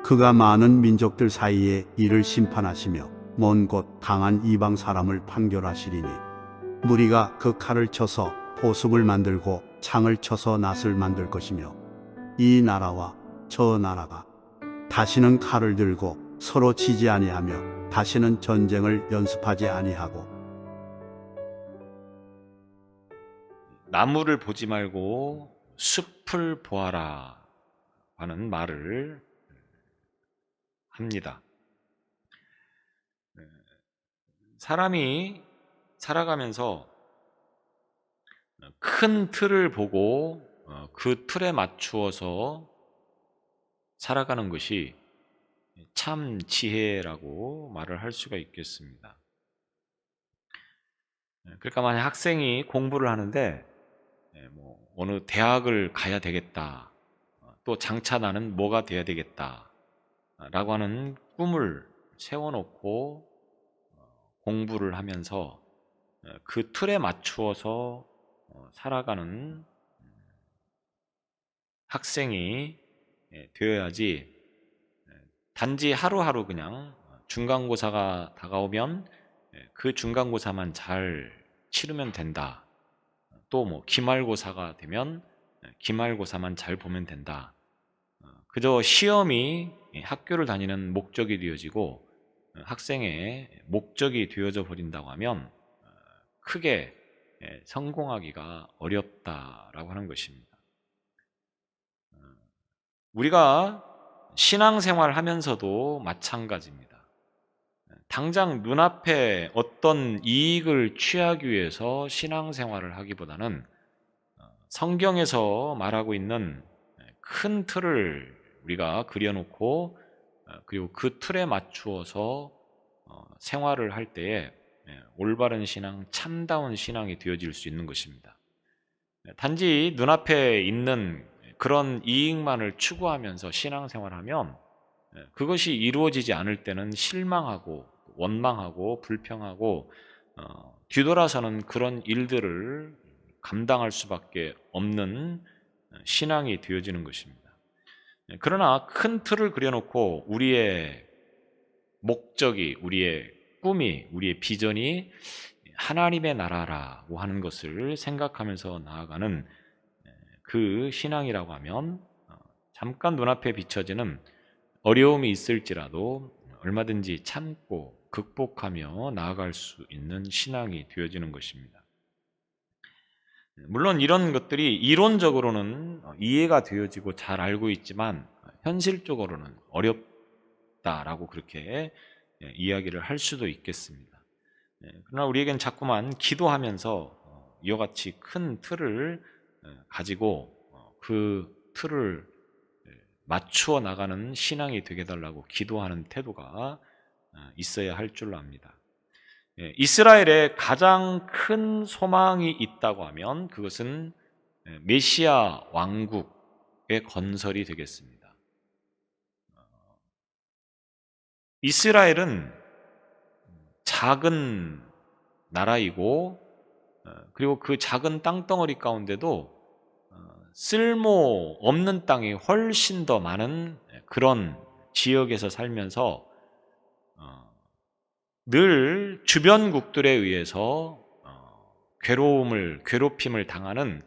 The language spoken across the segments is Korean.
그가 많은 민족들 사이에 이를 심판하시며 먼 곳 강한 이방 사람을 판결하시리니 무리가 그 칼을 쳐서 보습을 만들고 창을 쳐서 낫을 만들 것이며 이 나라와 저 나라가 다시는 칼을 들고 서로 치지 아니하며 다시는 전쟁을 연습하지 아니하고. 나무를 보지 말고 숲을 보아라 하는 말을 합니다. 사람이 살아가면서 큰 틀을 보고 그 틀에 맞추어서 살아가는 것이 참 지혜라고 말을 할 수가 있겠습니다. 그러니까 만약 학생이 공부를 하는데 어느 대학을 가야 되겠다, 또 장차 나는 뭐가 돼야 되겠다 라고 하는 꿈을 세워놓고 공부를 하면서 그 틀에 맞추어서 살아가는 학생이 되어야지, 단지 하루하루 그냥 중간고사가 다가오면 그 중간고사만 잘 치르면 된다, 또 기말고사가 되면 기말고사만 잘 보면 된다, 그저 시험이 학교를 다니는 목적이 되어지고 학생의 목적이 되어져 버린다고 하면 크게 성공하기가 어렵다라고 하는 것입니다. 우리가 신앙생활 하면서도 마찬가지입니다. 당장 눈앞에 어떤 이익을 취하기 위해서 신앙생활을 하기보다는 성경에서 말하고 있는 큰 틀을 우리가 그려놓고 그리고 그 틀에 맞추어서 생활을 할 때에 올바른 신앙, 참다운 신앙이 되어질 수 있는 것입니다. 단지 눈앞에 있는 그런 이익만을 추구하면서 신앙생활하면 그것이 이루어지지 않을 때는 실망하고 원망하고 불평하고 뒤돌아서는 그런 일들을 감당할 수밖에 없는 신앙이 되어지는 것입니다. 그러나 큰 틀을 그려놓고 우리의 목적이, 우리의 꿈이, 우리의 비전이 하나님의 나라라고 하는 것을 생각하면서 나아가는 그 신앙이라고 하면 잠깐 눈앞에 비춰지는 어려움이 있을지라도 얼마든지 참고 극복하며 나아갈 수 있는 신앙이 되어지는 것입니다. 물론 이런 것들이 이론적으로는 이해가 되어지고 잘 알고 있지만 현실적으로는 어렵다라고 그렇게 이야기를 할 수도 있겠습니다. 그러나 우리에겐 자꾸만 기도하면서 이와 같이 큰 틀을 가지고 그 틀을 맞추어 나가는 신앙이 되게 해달라고 기도하는 태도가 있어야 할 줄로 압니다. 이스라엘에 가장 큰 소망이 있다고 하면 그것은 메시아 왕국의 건설이 되겠습니다. 이스라엘은 작은 나라이고 그리고 그 작은 땅덩어리 가운데도 쓸모 없는 땅이 훨씬 더 많은 그런 지역에서 살면서 늘 주변국들에 의해서 괴롭힘을 당하는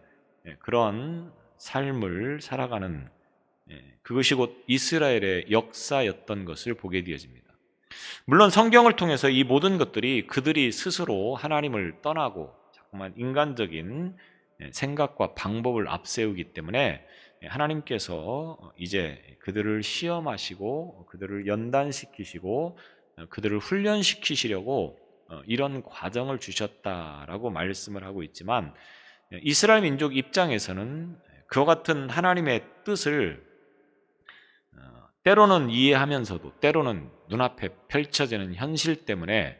그런 삶을 살아가는, 그것이 곧 이스라엘의 역사였던 것을 보게 되어집니다. 물론 성경을 통해서 이 모든 것들이 그들이 스스로 하나님을 떠나고 자꾸만 인간적인 생각과 방법을 앞세우기 때문에 하나님께서 이제 그들을 시험하시고 그들을 연단시키시고 그들을 훈련시키시려고 이런 과정을 주셨다라고 말씀을 하고 있지만, 이스라엘 민족 입장에서는 그와 같은 하나님의 뜻을 때로는 이해하면서도 때로는 눈앞에 펼쳐지는 현실 때문에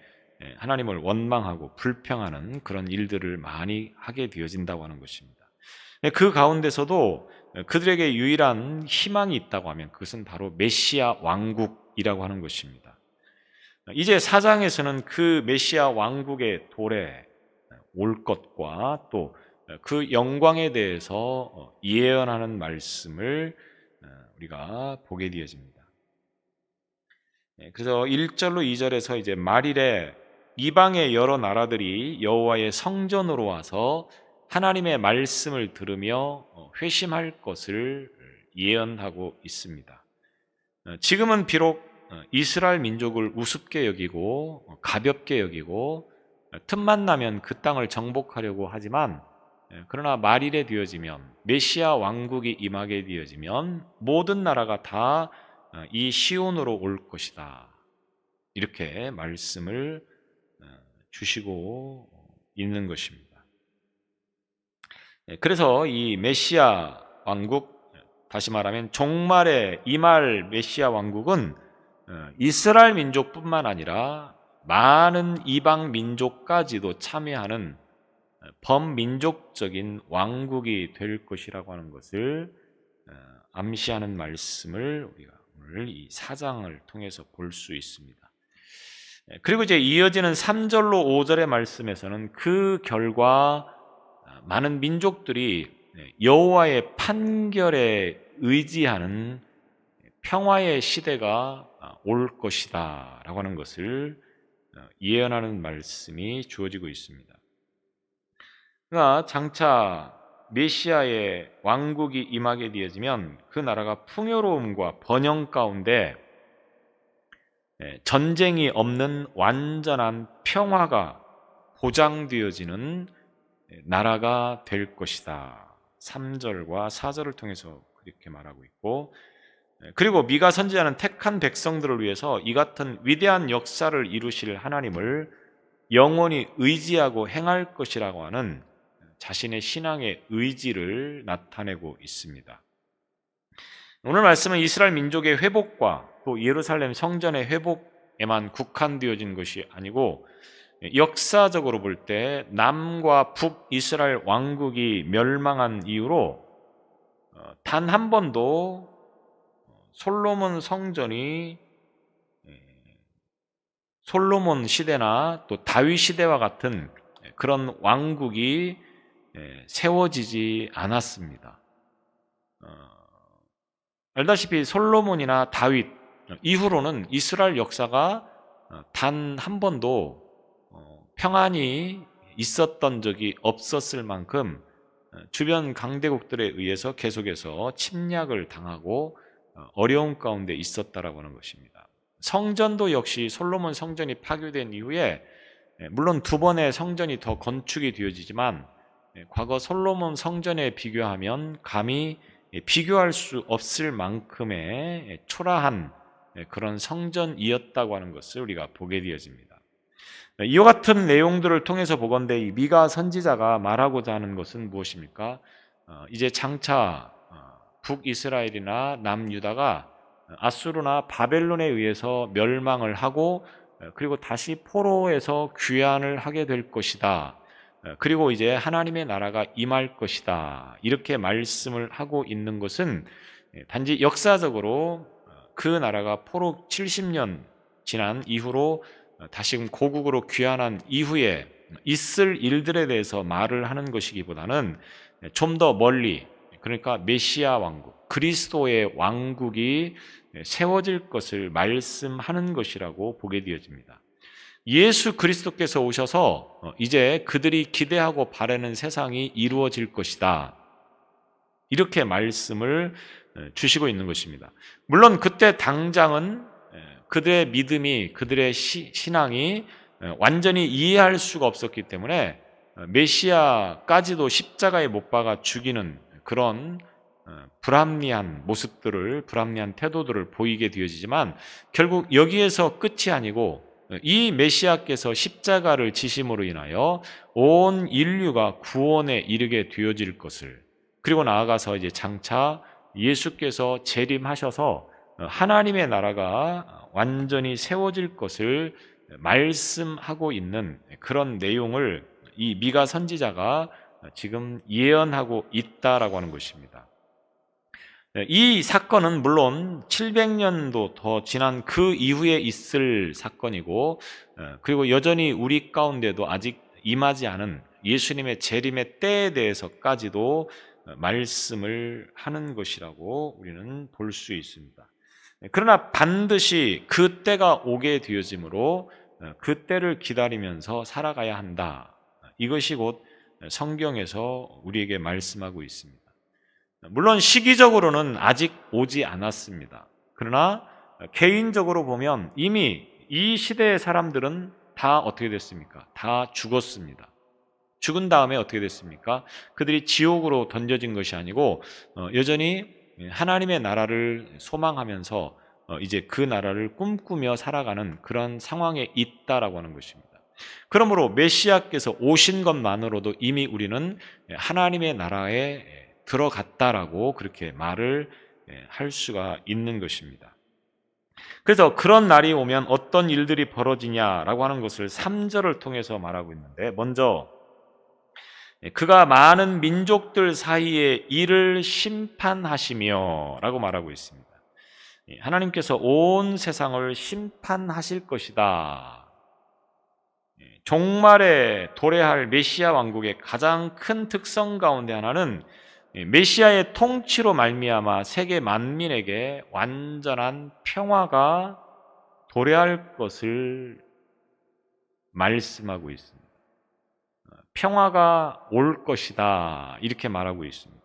하나님을 원망하고 불평하는 그런 일들을 많이 하게 되어진다고 하는 것입니다. 그 가운데서도 그들에게 유일한 희망이 있다고 하면 그것은 바로 메시아 왕국이라고 하는 것입니다. 이제 4장에서는 그 메시아 왕국의 도래, 올 것과 또 그 영광에 대해서 예언하는 말씀을 우리가 보게 되어집니다. 그래서 1절로 2절에서 이제 말일에 이방의 여러 나라들이 여호와의 성전으로 와서 하나님의 말씀을 들으며 회심할 것을 예언하고 있습니다. 지금은 비록 이스라엘 민족을 우습게 여기고 가볍게 여기고 틈만 나면 그 땅을 정복하려고 하지만, 그러나 말일에 되어지면, 메시아 왕국이 임하게 되어지면 모든 나라가 다 이 시온으로 올 것이다, 이렇게 말씀을 주시고 있는 것입니다. 그래서 이 메시아 왕국, 다시 말하면 종말에 임할 메시아 왕국은 이스라엘 민족뿐만 아니라 많은 이방 민족까지도 참여하는 범민족적인 왕국이 될 것이라고 하는 것을 암시하는 말씀을 우리가 오늘 이 4장을 통해서 볼 수 있습니다. 그리고 이제 이어지는 3절로 5절의 말씀에서는 그 결과 많은 민족들이 여호와의 판결에 의지하는 평화의 시대가 올 것이다 라고 하는 것을 예언하는 말씀이 주어지고 있습니다. 그러나 장차 메시아의 왕국이 임하게 되어지면 그 나라가 풍요로움과 번영 가운데 전쟁이 없는 완전한 평화가 보장되어지는 나라가 될 것이다, 3절과 4절을 통해서 그렇게 말하고 있고, 그리고 미가 선지자는 택한 백성들을 위해서 이 같은 위대한 역사를 이루실 하나님을 영원히 의지하고 행할 것이라고 하는 자신의 신앙의 의지를 나타내고 있습니다. 오늘 말씀은 이스라엘 민족의 회복과 또 예루살렘 성전의 회복에만 국한되어진 것이 아니고, 역사적으로 볼 때 남과 북 이스라엘 왕국이 멸망한 이후로 단 한 번도 솔로몬 성전이 솔로몬 시대나 또 다윗 시대와 같은 그런 왕국이 세워지지 않았습니다. 알다시피 솔로몬이나 다윗 이후로는 이스라엘 역사가 단 한 번도 평안이 있었던 적이 없었을 만큼 주변 강대국들에 의해서 계속해서 침략을 당하고 어려움 가운데 있었다라고 하는 것입니다. 성전도 역시 솔로몬 성전이 파괴된 이후에 물론 2번의 성전이 더 건축이 되어지지만 과거 솔로몬 성전에 비교하면 감히 비교할 수 없을 만큼의 초라한 그런 성전이었다고 하는 것을 우리가 보게 되어집니다. 이와 같은 내용들을 통해서 보건대 이 미가 선지자가 말하고자 하는 것은 무엇입니까? 이제 장차 북이스라엘이나 남유다가 아수르나 바벨론에 의해서 멸망을 하고, 그리고 다시 포로에서 귀환을 하게 될 것이다. 그리고 이제 하나님의 나라가 임할 것이다, 이렇게 말씀을 하고 있는 것은 단지 역사적으로 그 나라가 포로 70년 지난 이후로 다시금 고국으로 귀환한 이후에 있을 일들에 대해서 말을 하는 것이기보다는 좀 더 멀리, 그러니까 메시아 왕국, 그리스도의 왕국이 세워질 것을 말씀하는 것이라고 보게 되어집니다. 예수 그리스도께서 오셔서 이제 그들이 기대하고 바라는 세상이 이루어질 것이다, 이렇게 말씀을 주시고 있는 것입니다. 물론 그때 당장은 그들의 믿음이, 그들의 신앙이 완전히 이해할 수가 없었기 때문에 메시아까지도 십자가에 못 박아 죽이는 그런 불합리한 모습들을, 불합리한 태도들을 보이게 되어지지만, 결국 여기에서 끝이 아니고 이 메시아께서 십자가를 지심으로 인하여 온 인류가 구원에 이르게 되어질 것을, 그리고 나아가서 이제 장차 예수께서 재림하셔서 하나님의 나라가 완전히 세워질 것을 말씀하고 있는 그런 내용을 이 미가 선지자가 지금 예언하고 있다라고 하는 것입니다. 이 사건은 물론 700년도 더 지난 그 이후에 있을 사건이고, 그리고 여전히 우리 가운데도 아직 임하지 않은 예수님의 재림의 때에 대해서까지도 말씀을 하는 것이라고 우리는 볼 수 있습니다. 그러나 반드시 그 때가 오게 되어지므로 그 때를 기다리면서 살아가야 한다. 이것이 곧 성경에서 우리에게 말씀하고 있습니다. 물론 시기적으로는 아직 오지 않았습니다. 그러나 개인적으로 보면 이미 이 시대의 사람들은 다 어떻게 됐습니까? 다 죽었습니다. 죽은 다음에 어떻게 됐습니까? 그들이 지옥으로 던져진 것이 아니고 여전히 하나님의 나라를 소망하면서 이제 그 나라를 꿈꾸며 살아가는 그런 상황에 있다라고 하는 것입니다. 그러므로 메시아께서 오신 것만으로도 이미 우리는 하나님의 나라에 들어갔다라고 그렇게 말을 할 수가 있는 것입니다. 그래서 그런 날이 오면 어떤 일들이 벌어지냐라고 하는 것을 3절을 통해서 말하고 있는데, 먼저 그가 많은 민족들 사이에 이를 심판하시며 라고 말하고 있습니다. 하나님께서 온 세상을 심판하실 것이다. 종말에 도래할 메시아 왕국의 가장 큰 특성 가운데 하나는 메시아의 통치로 말미암아 세계 만민에게 완전한 평화가 도래할 것을 말씀하고 있습니다. 평화가 올 것이다, 이렇게 말하고 있습니다.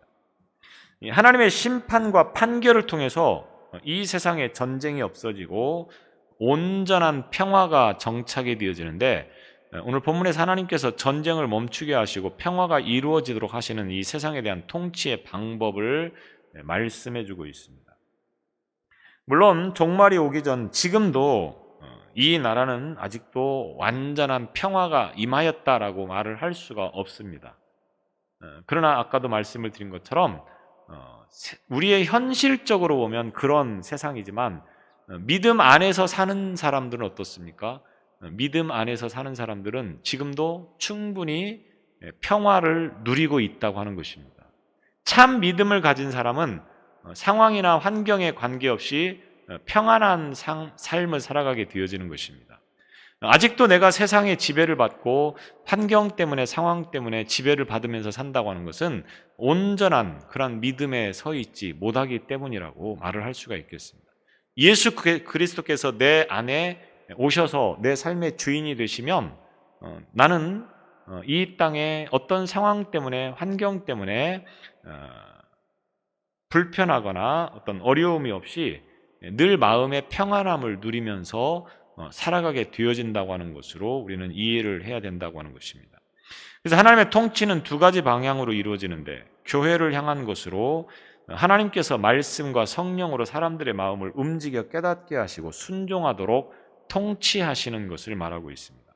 하나님의 심판과 판결을 통해서 이 세상에 전쟁이 없어지고 온전한 평화가 정착이 되어지는데, 오늘 본문에서 하나님께서 전쟁을 멈추게 하시고 평화가 이루어지도록 하시는 이 세상에 대한 통치의 방법을 말씀해 주고 있습니다. 물론 종말이 오기 전 지금도 이 나라는 아직도 완전한 평화가 임하였다라고 말을 할 수가 없습니다. 그러나 아까도 말씀을 드린 것처럼 우리의 현실적으로 보면 그런 세상이지만 믿음 안에서 사는 사람들은 어떻습니까? 믿음 안에서 사는 사람들은 지금도 충분히 평화를 누리고 있다고 하는 것입니다. 참 믿음을 가진 사람은 상황이나 환경에 관계없이 평안한 삶을 살아가게 되어지는 것입니다. 아직도 내가 세상의 지배를 받고 환경 때문에, 상황 때문에 지배를 받으면서 산다고 하는 것은 온전한 그런 믿음에 서 있지 못하기 때문이라고 말을 할 수가 있겠습니다. 예수 그리스도께서 내 안에 오셔서 내 삶의 주인이 되시면 나는 이 땅에 어떤 상황 때문에, 환경 때문에 불편하거나 어떤 어려움이 없이 늘 마음의 평안함을 누리면서 살아가게 되어진다고 하는 것으로 우리는 이해를 해야 된다고 하는 것입니다. 그래서 하나님의 통치는 두 가지 방향으로 이루어지는데, 교회를 향한 것으로 하나님께서 말씀과 성령으로 사람들의 마음을 움직여 깨닫게 하시고 순종하도록 통치하시는 것을 말하고 있습니다.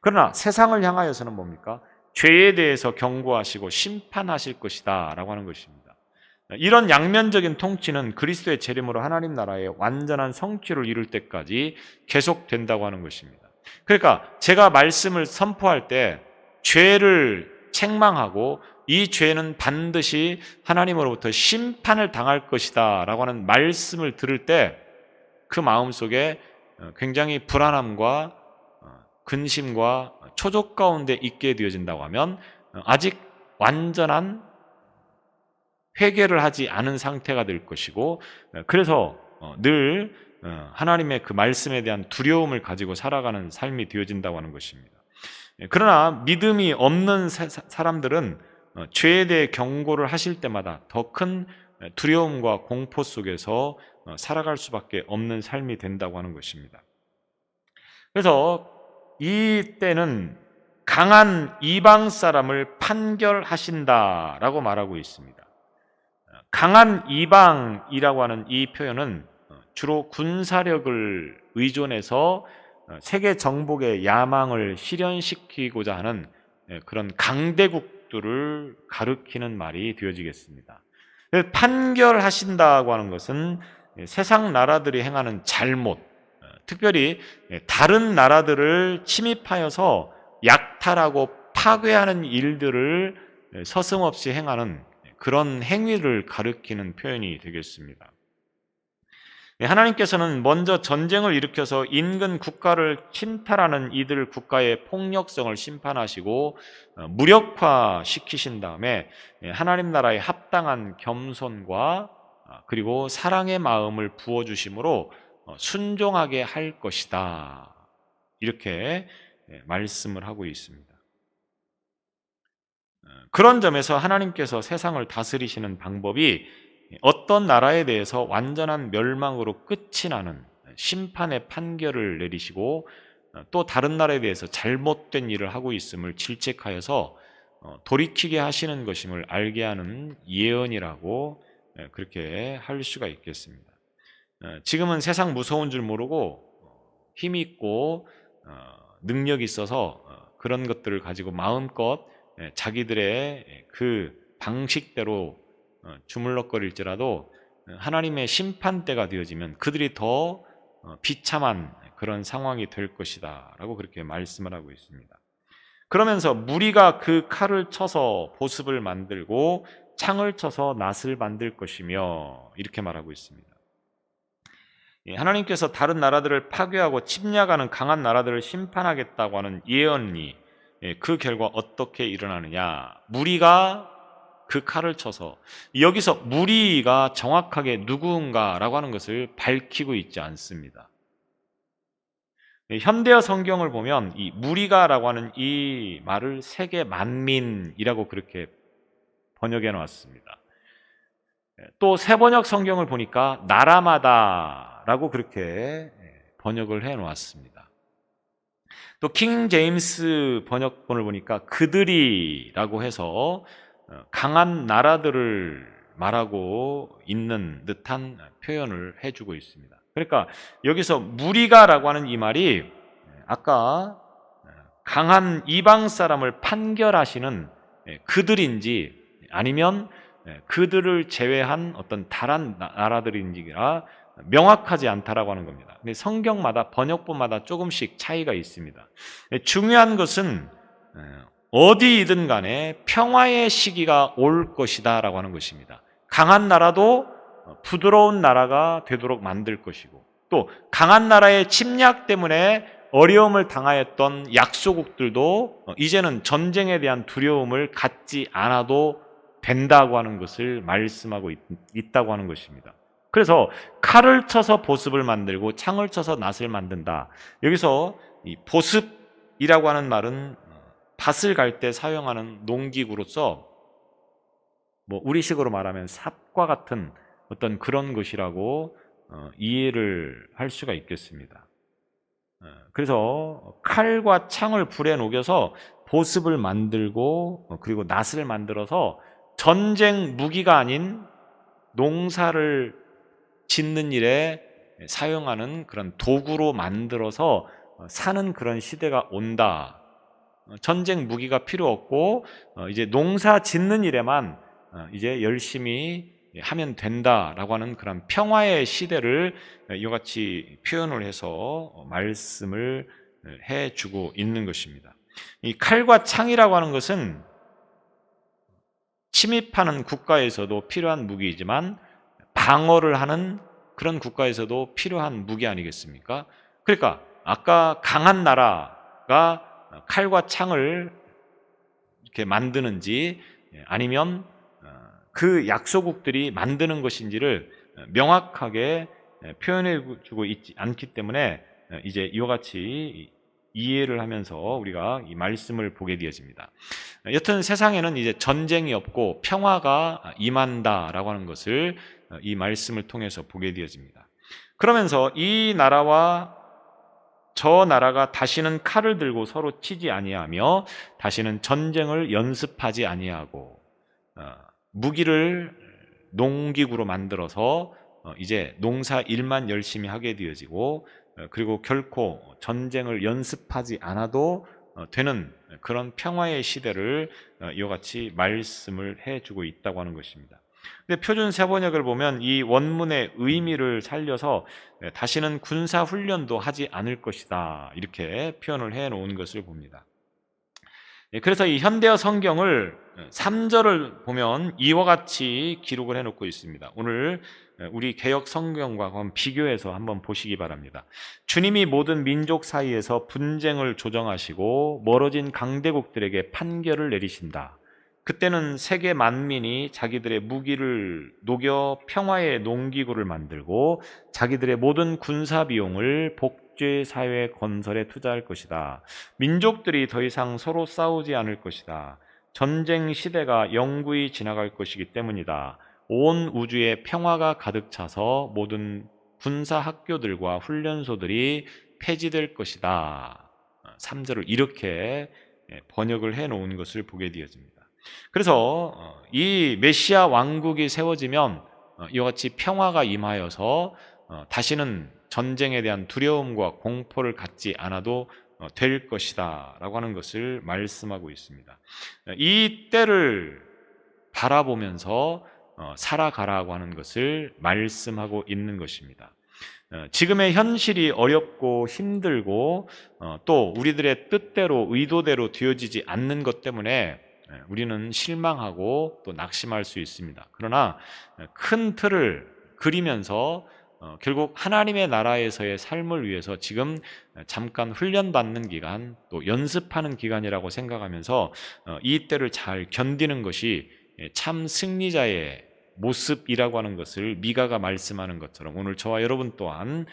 그러나 세상을 향하여서는 뭡니까? 죄에 대해서 경고하시고 심판하실 것이다 라고 하는 것입니다. 이런 양면적인 통치는 그리스도의 재림으로 하나님 나라의 완전한 성취를 이룰 때까지 계속된다고 하는 것입니다. 그러니까 제가 말씀을 선포할 때 죄를 책망하고 이 죄는 반드시 하나님으로부터 심판을 당할 것이다 라고 하는 말씀을 들을 때 그 마음속에 굉장히 불안함과 근심과 초조 가운데 있게 되어진다고 하면 아직 완전한 회개를 하지 않은 상태가 될 것이고, 그래서 늘 하나님의 그 말씀에 대한 두려움을 가지고 살아가는 삶이 되어진다고 하는 것입니다. 그러나 믿음이 없는 사람들은 죄에 대해 경고를 하실 때마다 더 큰 두려움과 공포 속에서 살아갈 수밖에 없는 삶이 된다고 하는 것입니다. 그래서 이 때는 강한 이방 사람을 판결하신다라고 말하고 있습니다. 강한 이방이라고 하는 이 표현은 주로 군사력을 의존해서 세계 정복의 야망을 실현시키고자 하는 그런 강대국들을 가리키는 말이 되어지겠습니다. 판결하신다고 하는 것은 세상 나라들이 행하는 잘못, 특별히 다른 나라들을 침입하여서 약탈하고 파괴하는 일들을 서슴없이 행하는 그런 행위를 가리키는 표현이 되겠습니다. 하나님께서는 먼저 전쟁을 일으켜서 인근 국가를 침탈하는 이들 국가의 폭력성을 심판하시고 무력화시키신 다음에 하나님 나라의 합당한 겸손과 그리고 사랑의 마음을 부어주심으로 순종하게 할 것이다. 이렇게 말씀을 하고 있습니다. 그런 점에서 하나님께서 세상을 다스리시는 방법이 어떤 나라에 대해서 완전한 멸망으로 끝이 나는 심판의 판결을 내리시고 또 다른 나라에 대해서 잘못된 일을 하고 있음을 질책하여서 돌이키게 하시는 것임을 알게 하는 예언이라고 그렇게 할 수가 있겠습니다. 지금은 세상 무서운 줄 모르고 힘이 있고 능력이 있어서 그런 것들을 가지고 마음껏 자기들의 그 방식대로 주물럭거릴지라도 하나님의 심판대가 되어지면 그들이 더 비참한 그런 상황이 될 것이다 라고 그렇게 말씀을 하고 있습니다. 그러면서 무리가 그 칼을 쳐서 보습을 만들고 창을 쳐서 낫을 만들 것이며 이렇게 말하고 있습니다. 하나님께서 다른 나라들을 파괴하고 침략하는 강한 나라들을 심판하겠다고 하는 예언이 그 결과 어떻게 일어나느냐, 무리가 그 칼을 쳐서, 여기서 무리가 정확하게 누구인가라고 하는 것을 밝히고 있지 않습니다. 현대어 성경을 보면 이 무리가라고 하는 이 말을 세계 만민이라고 그렇게 번역해 놓았습니다. 또 세번역 성경을 보니까 나라마다라고 그렇게 번역을 해 놓았습니다. 또 킹 제임스 번역본을 보니까 그들이라고 해서 강한 나라들을 말하고 있는 듯한 표현을 해주고 있습니다. 그러니까 여기서 무리가라고 하는 이 말이 아까 강한 이방 사람을 판결하시는 그들인지 아니면 그들을 제외한 어떤 다른 나라들인지가 명확하지 않다라고 하는 겁니다. 근데 성경마다 번역본마다 조금씩 차이가 있습니다. 중요한 것은 어디이든 간에 평화의 시기가 올 것이다 라고 하는 것입니다. 강한 나라도 부드러운 나라가 되도록 만들 것이고, 또 강한 나라의 침략 때문에 어려움을 당하였던 약소국들도 이제는 전쟁에 대한 두려움을 갖지 않아도 된다고 하는 것을 말씀하고 있다고 하는 것입니다. 그래서 칼을 쳐서 보습을 만들고 창을 쳐서 낫을 만든다. 여기서 이 보습이라고 하는 말은 밭을 갈 때 사용하는 농기구로서 우리식으로 말하면 삽과 같은 어떤 그런 것이라고 이해를 할 수가 있겠습니다. 그래서 칼과 창을 불에 녹여서 보습을 만들고 그리고 낫을 만들어서 전쟁 무기가 아닌 농사를 짓는 일에 사용하는 그런 도구로 만들어서 사는 그런 시대가 온다. 전쟁 무기가 필요 없고 이제 농사 짓는 일에만 이제 열심히 하면 된다라고 하는 그런 평화의 시대를 이와 같이 표현을 해서 말씀을 해주고 있는 것입니다. 이 칼과 창이라고 하는 것은 침입하는 국가에서도 필요한 무기이지만 방어를 하는 그런 국가에서도 필요한 무기 아니겠습니까? 그러니까 아까 강한 나라가 칼과 창을 이렇게 만드는지 아니면 그 약소국들이 만드는 것인지를 명확하게 표현해 주고 있지 않기 때문에 이제 이와 같이 이해를 하면서 우리가 이 말씀을 보게 되어집니다. 여튼 세상에는 이제 전쟁이 없고 평화가 임한다라고 하는 것을 이 말씀을 통해서 보게 되어집니다. 그러면서 이 나라와 저 나라가 다시는 칼을 들고 서로 치지 아니하며 다시는 전쟁을 연습하지 아니하고 무기를 농기구로 만들어서 이제 농사 일만 열심히 하게 되어지고 그리고 결코 전쟁을 연습하지 않아도 되는 그런 평화의 시대를 이와 같이 말씀을 해주고 있다고 하는 것입니다. 근데 표준 세번역을 보면 이 원문의 의미를 살려서 다시는 군사 훈련도 하지 않을 것이다 이렇게 표현을 해 놓은 것을 봅니다. 그래서 이 현대어 성경을 3절을 보면 이와 같이 기록을 해놓고 있습니다. 오늘 우리 개역 성경과 한번 비교해서 한번 보시기 바랍니다. 주님이 모든 민족 사이에서 분쟁을 조정하시고 멀어진 강대국들에게 판결을 내리신다. 그때는 세계 만민이 자기들의 무기를 녹여 평화의 농기구를 만들고 자기들의 모든 군사 비용을 복제 사회 건설에 투자할 것이다. 민족들이 더 이상 서로 싸우지 않을 것이다. 전쟁 시대가 영구히 지나갈 것이기 때문이다. 온 우주에 평화가 가득 차서 모든 군사 학교들과 훈련소들이 폐지될 것이다. 3절을 이렇게 번역을 해 놓은 것을 보게 되어집니다. 그래서 이 메시아 왕국이 세워지면 이와 같이 평화가 임하여서 다시는 전쟁에 대한 두려움과 공포를 갖지 않아도 될 것이다 라고 하는 것을 말씀하고 있습니다. 이 때를 바라보면서 살아가라고 하는 것을 말씀하고 있는 것입니다. 지금의 현실이 어렵고 힘들고 또 우리들의 뜻대로 의도대로 되어지지 않는 것 때문에 우리는 실망하고 또 낙심할 수 있습니다. 그러나 큰 틀을 그리면서 결국 하나님의 나라에서의 삶을 위해서 지금 잠깐 훈련받는 기간, 또 연습하는 기간이라고 생각하면서 이 때를 잘 견디는 것이 참 승리자의 모습이라고 하는 것을 미가가 말씀하는 것처럼 오늘 저와 여러분 또한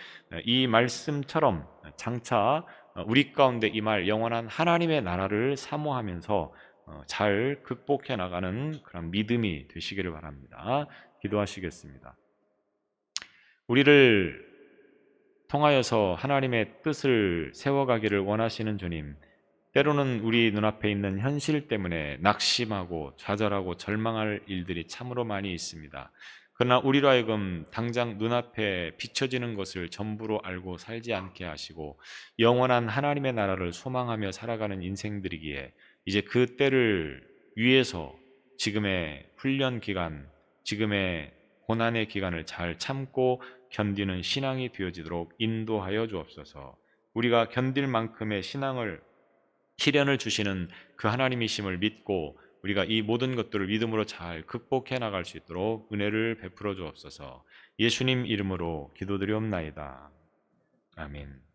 이 말씀처럼 장차 우리 가운데 임할 영원한 하나님의 나라를 사모하면서 잘 극복해 나가는 그런 믿음이 되시기를 바랍니다. 기도하시겠습니다. 우리를 통하여서 하나님의 뜻을 세워가기를 원하시는 주님, 때로는 우리 눈앞에 있는 현실 때문에 낙심하고 좌절하고 절망할 일들이 참으로 많이 있습니다. 그러나 우리로 하여금 당장 눈앞에 비춰지는 것을 전부로 알고 살지 않게 하시고 영원한 하나님의 나라를 소망하며 살아가는 인생들이기에 이제 그 때를 위해서 지금의 훈련 기간, 지금의 고난의 기간을 잘 참고 견디는 신앙이 되어지도록 인도하여 주옵소서. 우리가 견딜 만큼의 신앙을 시련을 주시는 그 하나님이심을 믿고 우리가 이 모든 것들을 믿음으로 잘 극복해 나갈 수 있도록 은혜를 베풀어 주옵소서. 예수님 이름으로 기도드리옵나이다. 아멘.